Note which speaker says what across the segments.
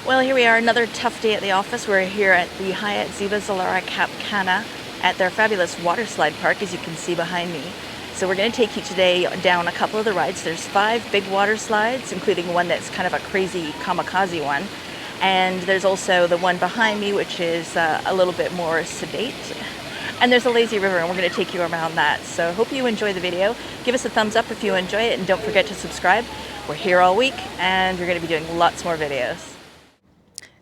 Speaker 1: Well, here we are, another tough day at the office. We're here at the Hyatt Ziva Zilara Cap Cana at their fabulous waterslide park, as you can see behind me. So we're going to take you today down a couple of the rides. There's 5 big water slides, including one that's kind of a crazy kamikaze one. And there's also the one behind me, which is a little bit more sedate. And there's a lazy river, and we're going to take you around that. So hope you enjoy the video. Give us a thumbs up if you enjoy it, and don't forget to subscribe. We're here all week, and we're going to be doing lots more videos.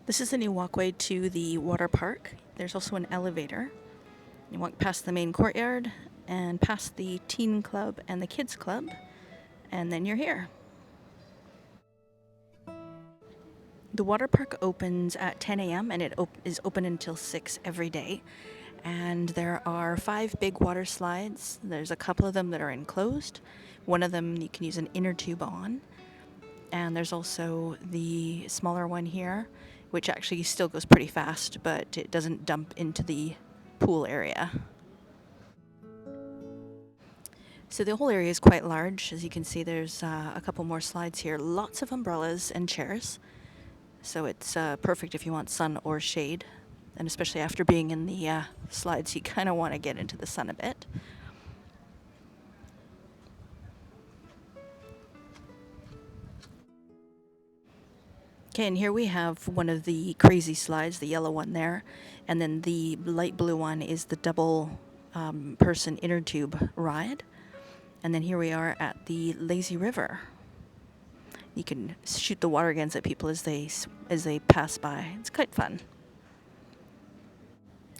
Speaker 1: This is the new walkway to the water park. There's also an elevator. You walk past the main courtyard and past the teen club and the kids club, and then you're here. The water park opens at 10 a.m. and it is open until 6 every day. And there are 5 big water slides. There's a couple of them that are enclosed. One of them you can use an inner tube on. And there's also the smaller one here, which actually still goes pretty fast, but it doesn't dump into the pool area. So the whole area is quite large. As you can see, there's a couple more slides here. Lots of umbrellas and chairs. So it's perfect if you want sun or shade. And especially after being in the slides, you kind of want to get into the sun a bit. Okay, and here we have one of the crazy slides, the yellow one there, and then the light blue one is the double person inner tube ride. And then here we are at the lazy river. You can shoot the water guns at people as they pass by. It's quite fun.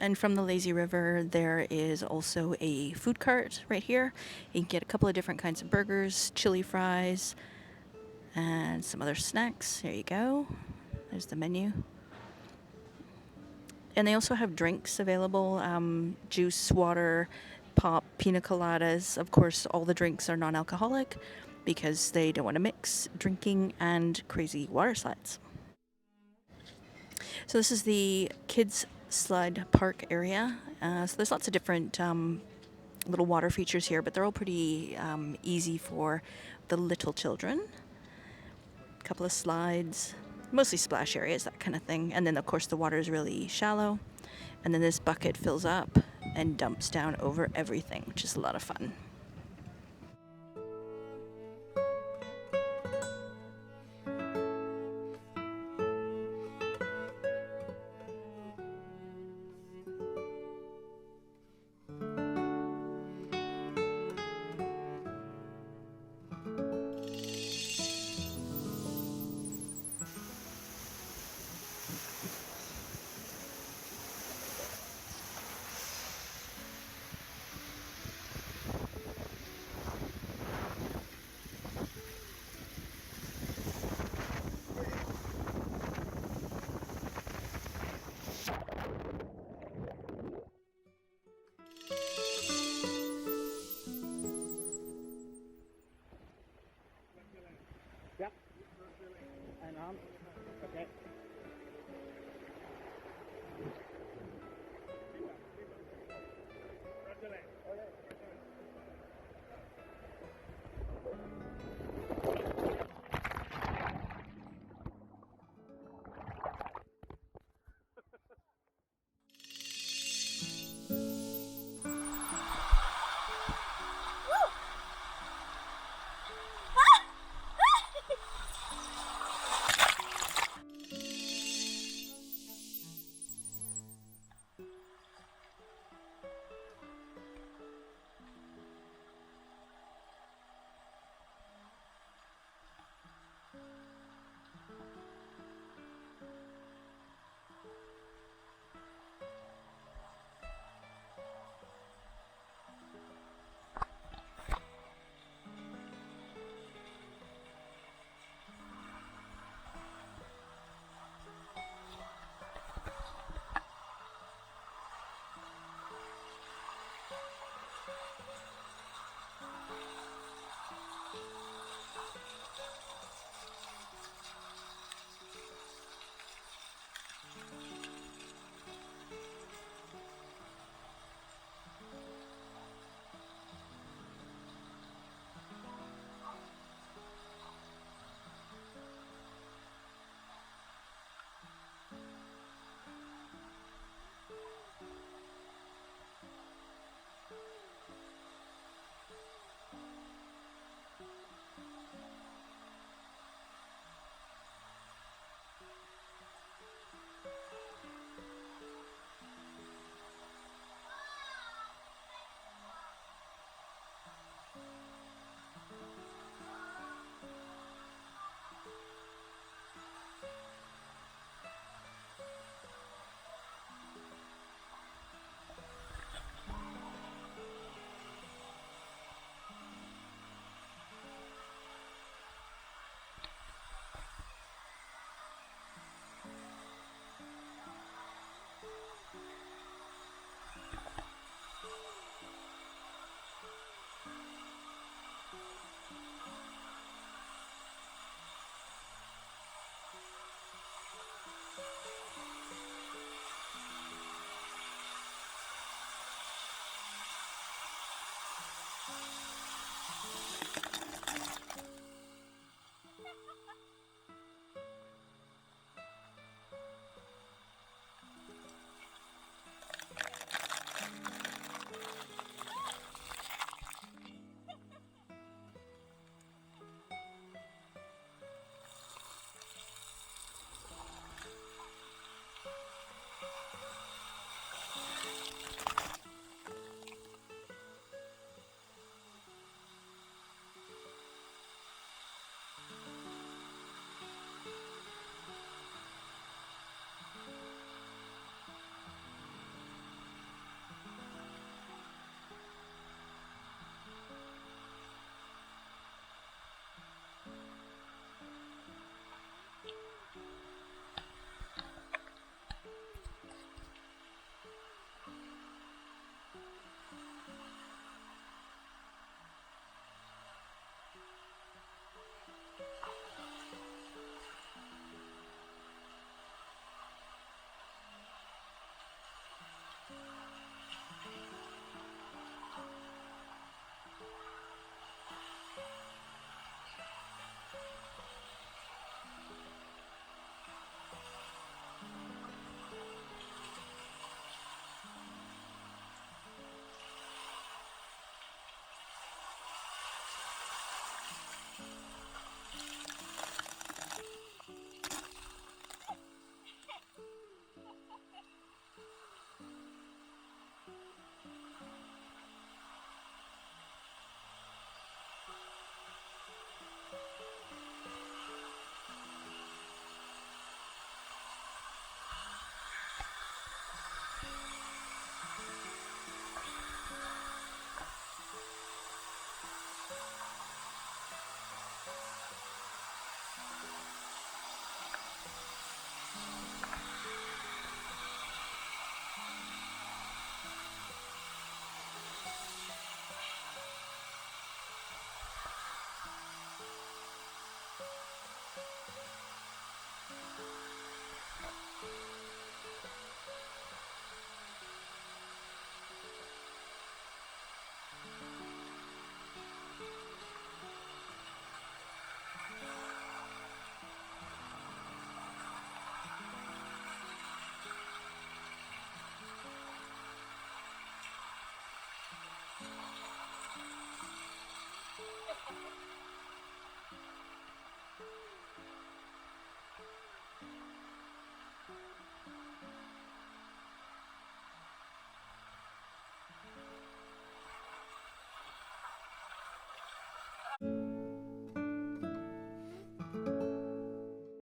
Speaker 1: And from the lazy river, there is also a food cart right here. You can get a couple of different kinds of burgers, chili fries, and some other snacks. There you go. There's the menu. And they also have drinks available, juice, water, pop, pina coladas. Of course, all the drinks are non-alcoholic because they don't want to mix drinking and crazy water slides. So this is the kids slide park area. So there's lots of different little water features here, but they're all pretty easy for the little children. Couple of slides, mostly splash areas, that kind of thing. And then of course the water is really shallow, and then this bucket fills up and dumps down over everything, which is a lot of fun.
Speaker 2: Yep. And on. Okay.